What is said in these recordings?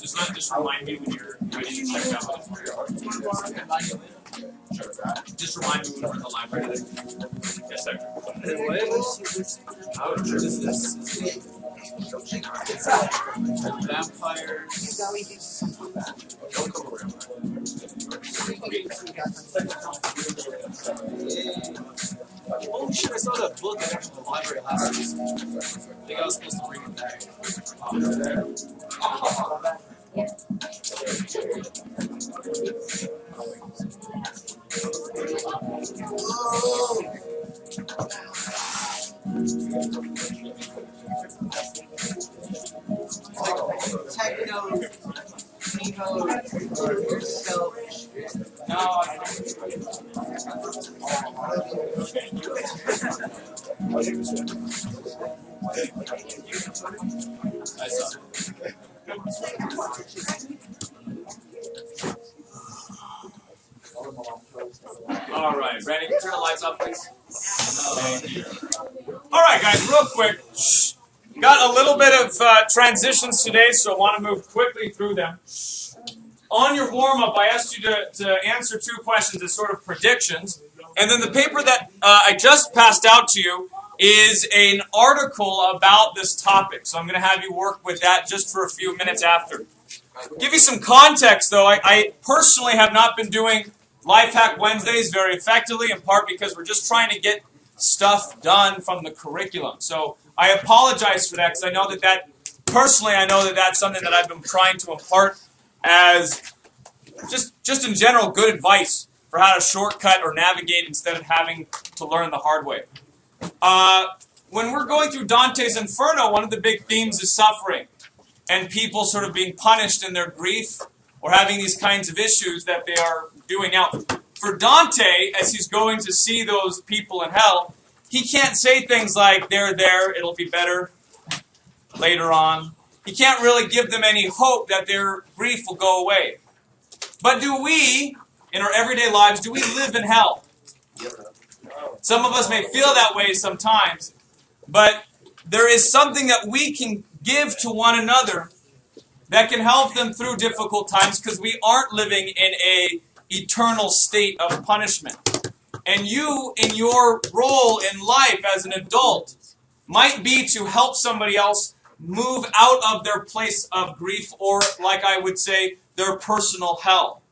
Just remind me when you're ready to check out. Sure. Just remind me when we're in the library. Yes, sir. Vampires. Don't come around. Oh shit, I saw that book in the library last week. I think I was supposed to bring it back. Techno, emo, yourself. No, I saw it. All right, ready? Turn the lights off, please. Thank you. All right, guys, real quick. Got a little bit of transitions today, so I want to move quickly through them. On your warm-up, I asked you to answer 2 questions as sort of predictions. And then the paper that I just passed out to you is an article about this topic. So I'm going to have you work with that just for a few minutes after. Give you some context, though. I personally have not been doing Life Hack Wednesdays very effectively, in part because we're just trying to get stuff done from the curriculum. So I apologize for that, because I know that personally, I know that that's something that I've been trying to impart as just in general good advice for how to shortcut or navigate instead of having to learn the hard way. When we're going through Dante's Inferno, one of the big themes is suffering and people sort of being punished in their grief or having these kinds of issues that they are doing. Now, for Dante, as he's going to see those people in hell, he can't say things like, they're there, it'll be better later on. He can't really give them any hope that their grief will go away. But do we, in our everyday lives, do we live in hell? Some of us may feel that way sometimes, but there is something that we can give to one another that can help them through difficult times, because we aren't living in an eternal state of punishment. And you, in your role in life as an adult, might be to help somebody else move out of their place of grief, or, like I would say, their personal hell.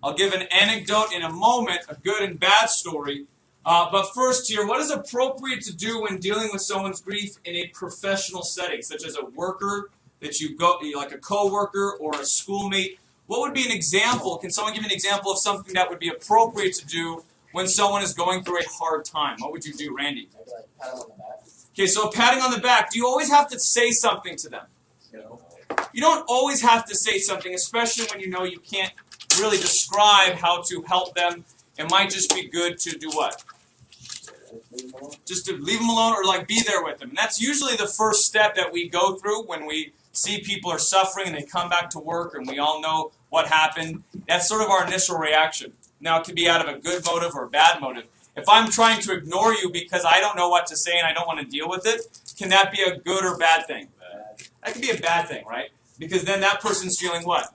I'll give an anecdote in a moment, a good and bad story. But first here, what is appropriate to do when dealing with someone's grief in a professional setting, such as a worker that you go, like a co-worker or a schoolmate? What would be an example? Can someone give me an example of something that would be appropriate to do when someone is going through a hard time? What would you do, Randy? Okay, so patting on the back. Do you always have to say something to them? No. You don't always have to say something, especially when you know you can't really describe how to help them. It might just be good to do what? Just to leave them alone, or like be there with them. And that's usually the first step that we go through when we see people are suffering and they come back to work and we all know what happened. That's sort of our initial reaction. Now, it could be out of a good motive or a bad motive. If I'm trying to ignore you because I don't know what to say and I don't want to deal with it, can that be a good or bad thing? That could be a bad thing, right? Because then that person's feeling what?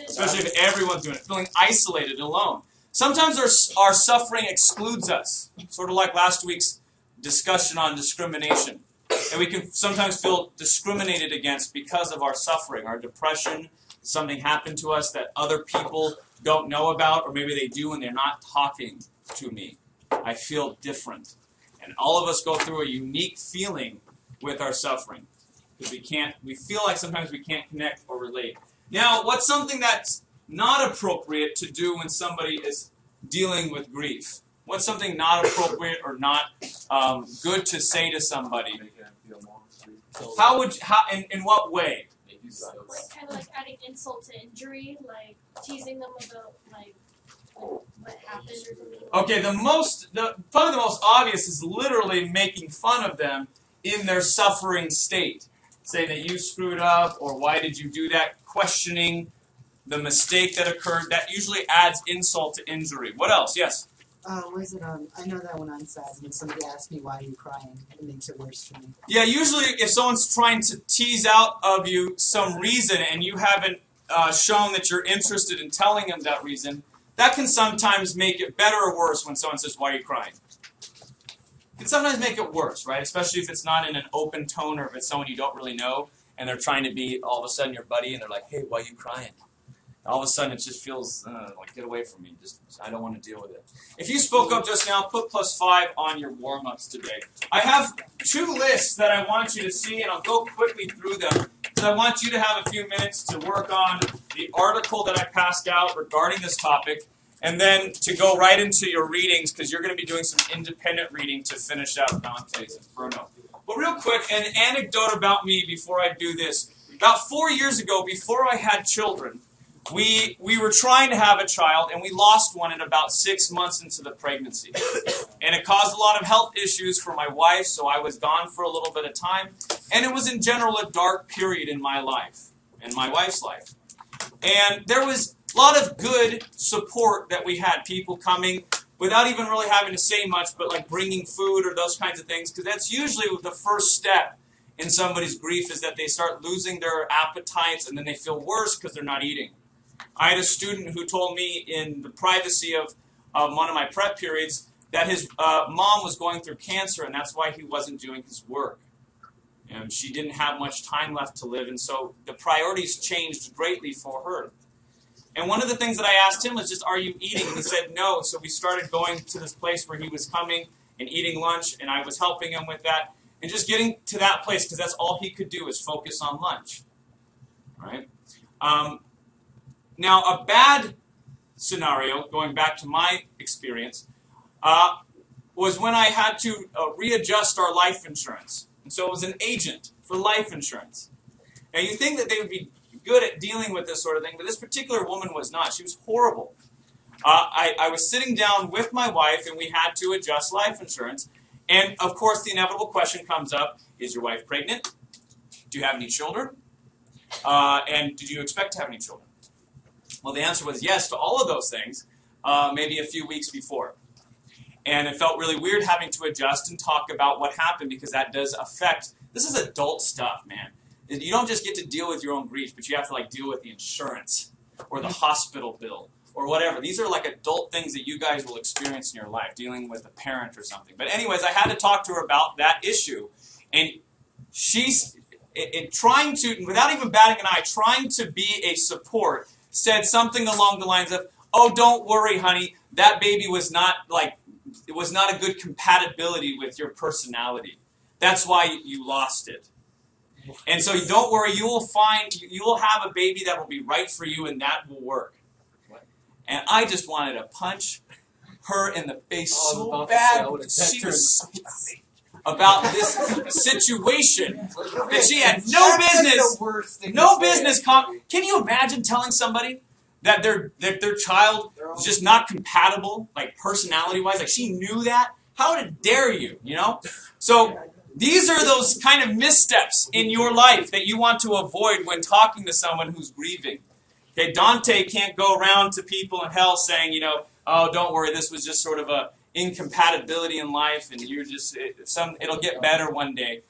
Especially if everyone's doing it, feeling isolated and alone. Sometimes our suffering excludes us, sort of like last week's discussion on discrimination. And we can sometimes feel discriminated against because of our suffering, our depression. Something happened to us that other people don't know about, or maybe they do and they're not talking to me. I feel different. And all of us go through a unique feeling with our suffering, because we feel like sometimes we can't connect or relate. Now, what's something that's not appropriate to do when somebody is dealing with grief? What's something not appropriate or not good to say to somebody? In what way? Like kind of like adding insult to injury, like teasing them about like what happened or something. Okay, probably the most obvious is literally making fun of them in their suffering state. Saying that you screwed up, or why did you do that? Questioning the mistake that occurred. That usually adds insult to injury. What else? Yes? What is it? I know that when I'm sad, when somebody asks me why are you crying, it makes it worse for me. Yeah, usually if someone's trying to tease out of you some reason and you haven't shown that you're interested in telling them that reason, that can sometimes make it better or worse when someone says, why are you crying? It can sometimes make it worse, right? Especially if it's not in an open tone or if it's someone you don't really know and they're trying to be all of a sudden your buddy and they're like, hey, why are you crying? All of a sudden, it just feels like, get away from me. I don't want to deal with it. If you spoke up just now, put +5 on your warm-ups today. I have 2 lists that I want you to see, and I'll go quickly through them, because I want you to have a few minutes to work on the article that I passed out regarding this topic, and then to go right into your readings, because you're going to be doing some independent reading to finish out Dante's Inferno. But real quick, an anecdote about me before I do this. About 4 years ago, before I had children, we were trying to have a child, and we lost one at about 6 months into the pregnancy. And it caused a lot of health issues for my wife, so I was gone for a little bit of time. And it was in general a dark period in my life, and my wife's life. And there was a lot of good support that we had, people coming without even really having to say much, but like bringing food or those kinds of things, because that's usually the first step in somebody's grief, is that they start losing their appetites, and then they feel worse because they're not eating. I had a student who told me in the privacy of one of my prep periods that his mom was going through cancer, and that's why he wasn't doing his work. And she didn't have much time left to live, and so the priorities changed greatly for her. And one of the things that I asked him was just, are you eating? And he said no, so we started going to this place where he was coming and eating lunch, and I was helping him with that, and just getting to that place, because that's all he could do is focus on lunch. Right? Now, a bad scenario, going back to my experience, was when I had to readjust our life insurance. And so it was an agent for life insurance. Now, you think that they would be good at dealing with this sort of thing, but this particular woman was not. She was horrible. I was sitting down with my wife, and we had to adjust life insurance. And, of course, the inevitable question comes up, is your wife pregnant? Do you have any children? And did you expect to have any children? Well, the answer was yes to all of those things, maybe a few weeks before. And it felt really weird having to adjust and talk about what happened, because that does affect, this is adult stuff, man. You don't just get to deal with your own grief, but you have to like deal with the insurance or the hospital bill or whatever. These are like adult things that you guys will experience in your life, dealing with a parent or something. But anyways, I had to talk to her about that issue. And she's, trying to, without even batting an eye, trying to be a support, said something along the lines of, oh, don't worry, honey, that baby was not like, it was not a good compatibility with your personality. That's why you lost it. And so don't worry, you will have a baby that will be right for you, and that will work. And I just wanted to punch her in the face so bad. She was so angry about this situation that she had no business. Can you imagine telling somebody that their child is just not compatible, like personality-wise? Like, she knew that? How dare you, you know? So these are those kind of missteps in your life that you want to avoid when talking to someone who's grieving. Okay, Dante can't go around to people in hell saying, you know, oh, don't worry, this was just sort of a incompatibility in life, and you're just it'll get better one day.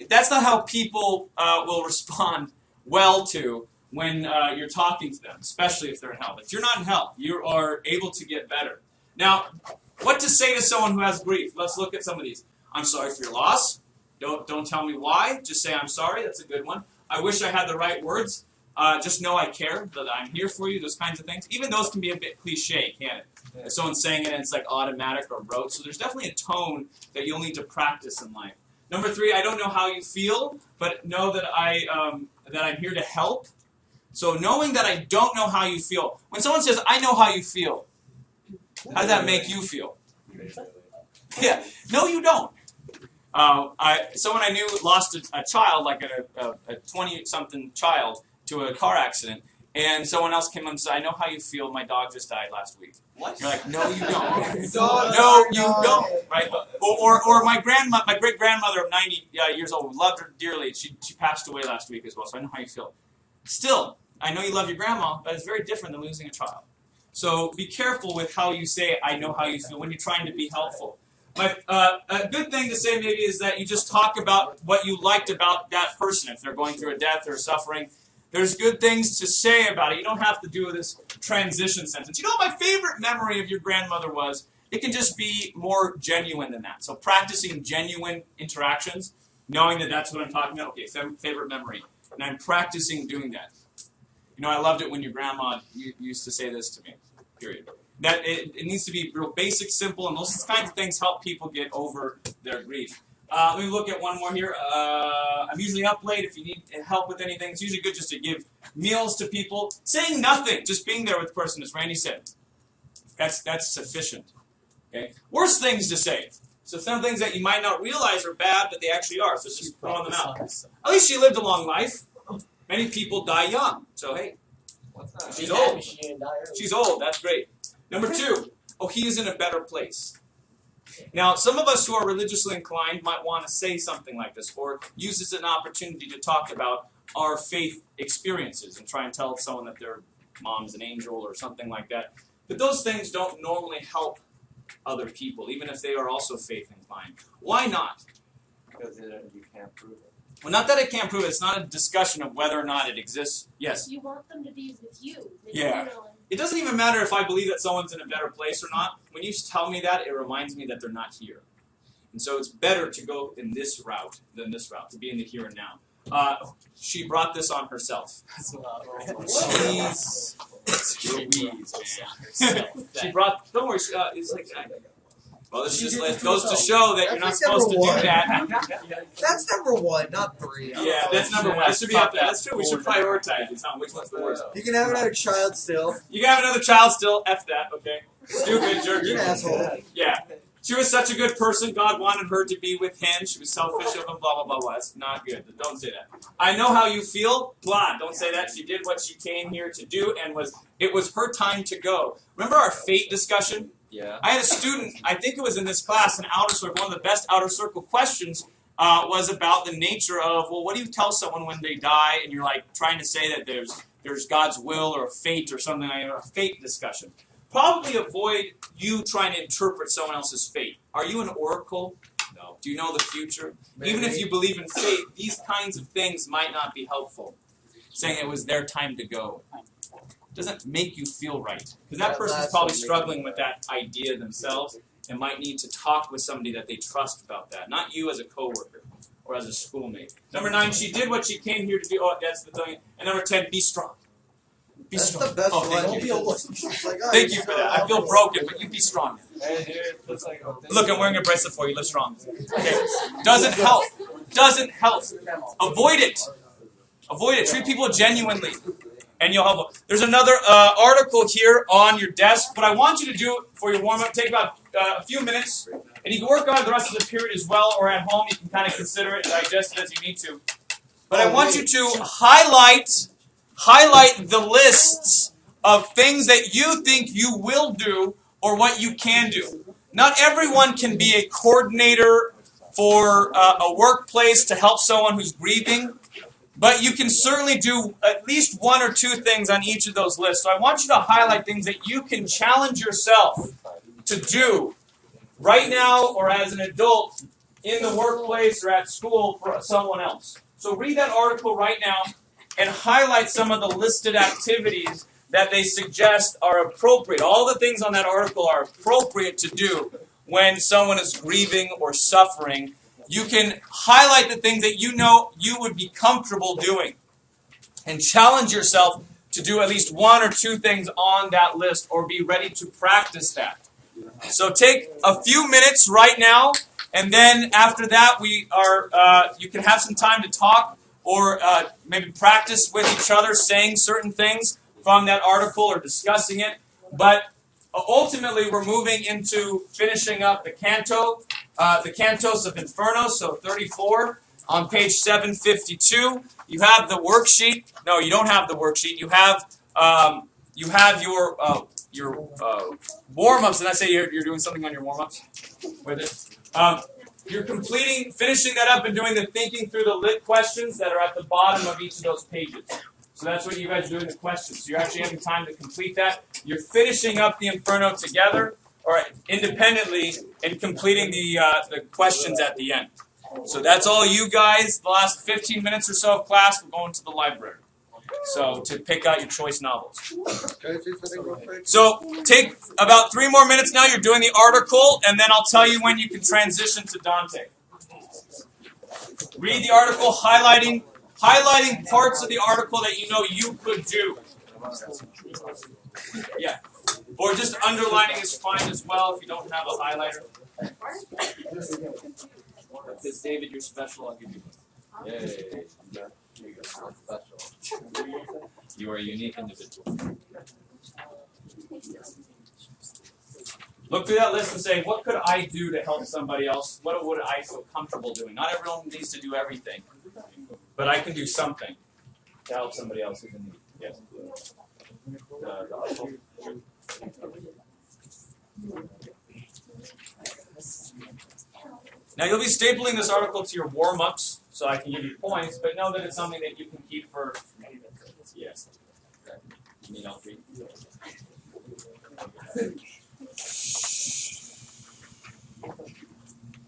That's not how people will respond well to when you're talking to them, especially if they're in hell. If you're not in hell, you are able to get better. Now, what to say to someone who has grief? Let's look at some of these. I'm sorry for your loss. Don't tell me why. Just say I'm sorry. That's a good one. I wish I had the right words. Just know I care, that I'm here for you, those kinds of things. Even those can be a bit cliche, can't it? If someone's saying it and it's like automatic or rote. So there's definitely a tone that you'll need to practice in life. Number 3, I don't know how you feel, but know that I'm here to help. So knowing that I don't know how you feel. When someone says, I know how you feel, how does that make you feel? Yeah. No, you don't. Someone I knew lost a child, like a 20-something child, to a car accident, and someone else came up and said, I know how you feel, my dog just died last week. What? You're like, no, you don't. No, you don't. Right? Or my great-grandmother of 90 years old, loved her dearly. She passed away last week as well, so I know how you feel. Still, I know you love your grandma, but it's very different than losing a child. So be careful with how you say, I know how you feel, when you're trying to be helpful. A good thing to say maybe is that you just talk about what you liked about that person. If they're going through a death or suffering, there's good things to say about it. You don't have to do this transition sentence. You know what my favorite memory of your grandmother was? It can just be more genuine than that. So practicing genuine interactions, knowing that that's what I'm talking about. Okay, favorite memory. And I'm practicing doing that. You know, I loved it when your grandma used to say this to me, period. That it needs to be real basic, simple, and those kinds of things help people get over their grief. Let me look at one more here. I'm usually up late. If you need help with anything, it's usually good just to give meals to people. Saying nothing, just being there with the person, as Randy said. That's sufficient. Okay. Worst things to say. So some things that you might not realize are bad, but they actually are. So just throwing them out. At least she lived a long life. Many people die young. So hey, she's old. She's old. That's great. Number 2. Oh, he is in a better place. Now, some of us who are religiously inclined might want to say something like this, or use this as an opportunity to talk about our faith experiences and try and tell someone that their mom's an angel or something like that. But those things don't normally help other people, even if they are also faith inclined. Why not? Because you can't prove it. Well, not that it can't prove it. It's not a discussion of whether or not it exists. Yes? You want them to be with you. Yeah. It doesn't even matter if I believe that someone's in a better place or not. When you tell me that, it reminds me that they're not here. And so it's better to go in this route than this route, to be in the here and now. She brought this on herself. Jeez. Louise, man. She brought, don't worry, it's like, well, this just goes to show that you're not supposed to do that. That's number 1, not 3. Yeah, that's number 1. That should be up there. That's true. We should prioritize it. Which one's the worst? You can have another child still. You can have another child still. F that, okay? Stupid jerk. You're an asshole. Yeah. She was such a good person. God wanted her to be with him. She was selfish of him, blah, blah, blah, blah. That's not good. Don't say that. I know how you feel. Blah. Don't say that. She did what she came here to do, and it was her time to go. Remember our fate discussion? Yeah. I had a student, I think it was in this class, in Outer Circle, one of the best Outer Circle questions was about the nature of, well, what do you tell someone when they die, and you're like trying to say that there's God's will or fate or something like that, a fate discussion. Probably avoid you trying to interpret someone else's fate. Are you an oracle? No. Do you know the future? Maybe. Even if you believe in fate, these kinds of things might not be helpful. Saying it was their time to go doesn't make you feel right. Because that person's probably struggling with that idea themselves and might need to talk with somebody that they trust about that. Not you as a coworker or as a schoolmate. Number 9, she did what she came here to do. Oh, that's the thing. And number 10, be strong. Be That's strong. the best oh, one. thank you. Like, oh, Thank you for that. I feel broken, but you be strong. Hey, dude, looks like, Look, I'm wearing a bracelet for you. Live strong. Okay. Doesn't help. Doesn't help. Avoid it. Avoid it. Treat people genuinely. And you'll help them. There's another article here on your desk. What I want you to do for your warm-up, take about a few minutes. And you can work on it the rest of the period as well, or at home you can kind of consider it and digest it as you need to. But I want you to highlight the lists of things that you think you will do or what you can do. Not everyone can be a coordinator for a workplace to help someone who's grieving, but you can certainly do at least 1 or 2 things on each of those lists. So I want you to highlight things that you can challenge yourself to do right now or as an adult in the workplace or at school for someone else. So read that article right now and highlight some of the listed activities that they suggest are appropriate. All the things on that article are appropriate to do when someone is grieving or suffering. You can highlight the things that you know you would be comfortable doing and challenge yourself to do at least 1 or 2 things on that list or be ready to practice that. So take a few minutes right now, and then after that you can have some time to talk or maybe practice with each other saying certain things from that article or discussing it. But ultimately, we're moving into finishing up the canto, the Cantos of Inferno, so 34 on page 752. You have the worksheet. No, you don't have the worksheet. You have your warm-ups. Did I say you're doing something on your warm-ups with it? You're finishing that up and doing the thinking through the lit questions that are at the bottom of each of those pages. So that's what you guys do in the questions. So you're actually having time to complete that. You're finishing up the Inferno together or independently and completing the questions at the end. So that's all you guys. The last 15 minutes or so of class, we're going to the library. So to pick out your choice novels. Can I say something real quick? So take about 3 more minutes now. You're doing the article, and then I'll tell you when you can transition to Dante. Read the article, highlighting parts of the article that you know you could do. Yeah. Or just underlining is fine as well if you don't have a highlighter. Because David, you're special, I'll give you one. Yay. You are a unique individual. Look through that list and say, what could I do to help somebody else? What would I feel comfortable doing? Not everyone needs to do everything, but I can do something to help somebody else who's in need. Yes. Now you'll be stapling this article to your warm-ups, so I can give you points, but know that it's something that you can keep for. Yes. You need all 3.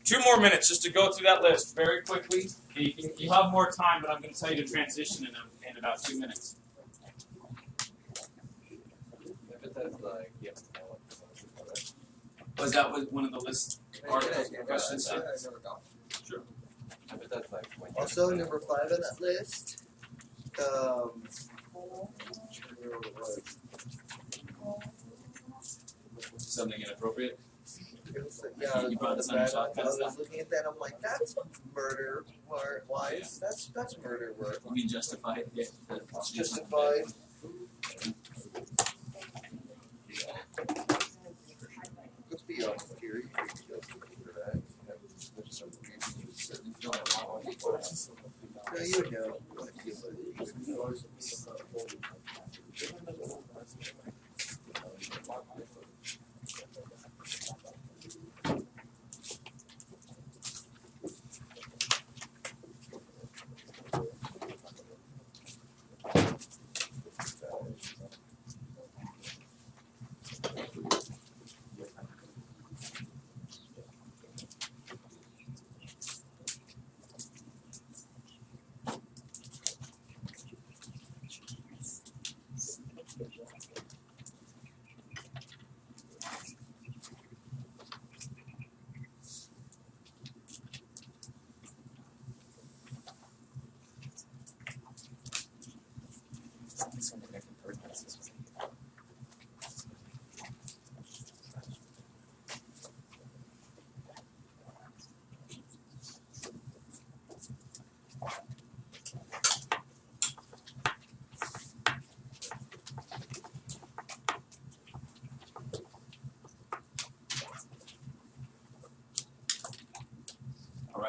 2 more minutes just to go through that list very quickly. You have more time, but I'm going to tell you to transition in about 2 minutes. Was that one of the list articles questions? Sure. Also, number 5 on that list. Something inappropriate? Yeah, You brought this on I shotgun was stuff? looking at that, I'm like, that's murder wise. That's murder work. You mean justified? Yeah. It's justified. Good for you, Gary. No, you know.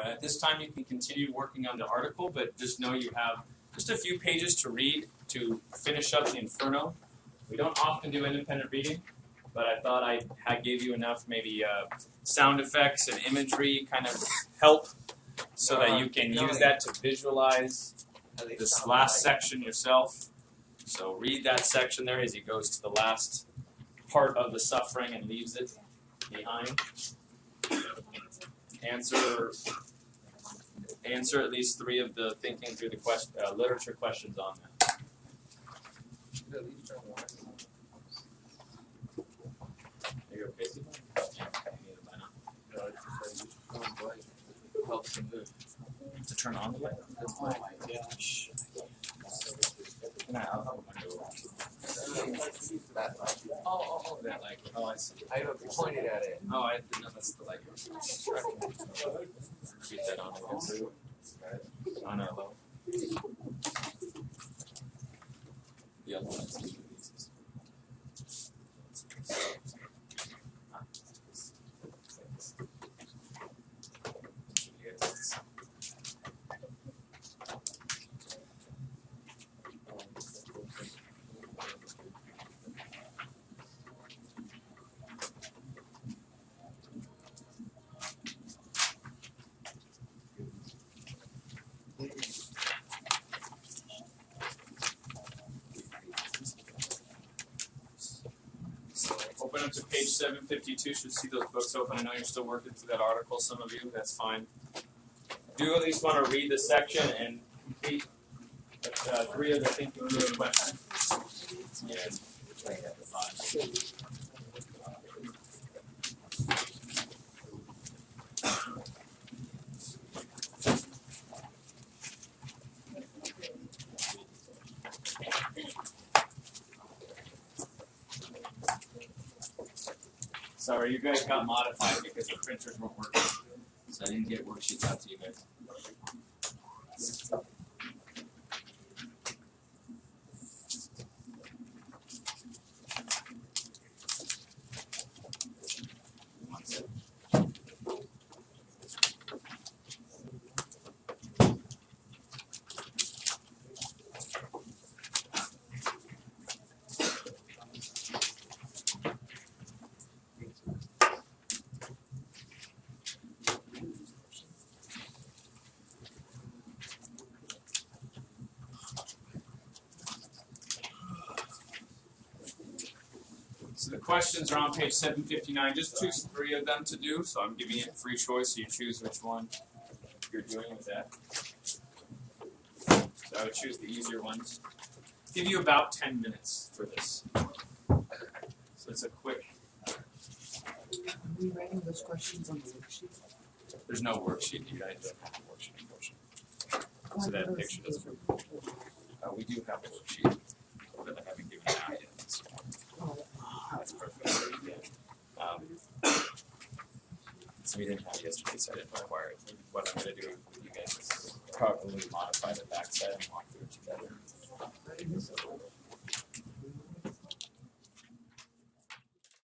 At this time, you can continue working on the article, but just know you have just a few pages to read to finish up the Inferno. We don't often do independent reading, but I thought I gave you enough maybe sound effects and imagery kind of help so that you can use that to visualize this last section yourself. So read that section there as he goes to the last part of the suffering and leaves it behind. Answer at least 3 of the thinking through the literature questions on that. Are you okay, Stephen? Yeah, I need it by now. Helps the mood. To turn on the light? Oh my gosh. I'll have a window. Oh, that light. Oh, I see. I pointed at it. Oh, I didn't know that's the light. Keep that on again. On our low. The other one is up to page 752. Should see those books open. I know you're still working through that article, some of you. That's fine. Do at least want to read the section and complete 3 of the thinking through questions. Yes. Sorry, you guys got modified because the printers weren't working, so I didn't get worksheets out to you guys. So the questions are on page 759. Just choose 3 of them to do. So I'm giving it free choice, so you choose which one you're doing with that. So I would choose the easier ones. Give you about 10 minutes for this. So it's a quick. Are we writing those questions on the worksheet? There's no worksheet. You guys don't have a worksheet, unfortunately. So that picture doesn't. We do have a worksheet, but I haven't given it out yet. So. That's perfect. Yeah. So we didn't have it yesterday, so I didn't require it. What I'm going to do with you guys is probably modify the backside and walk through it together. So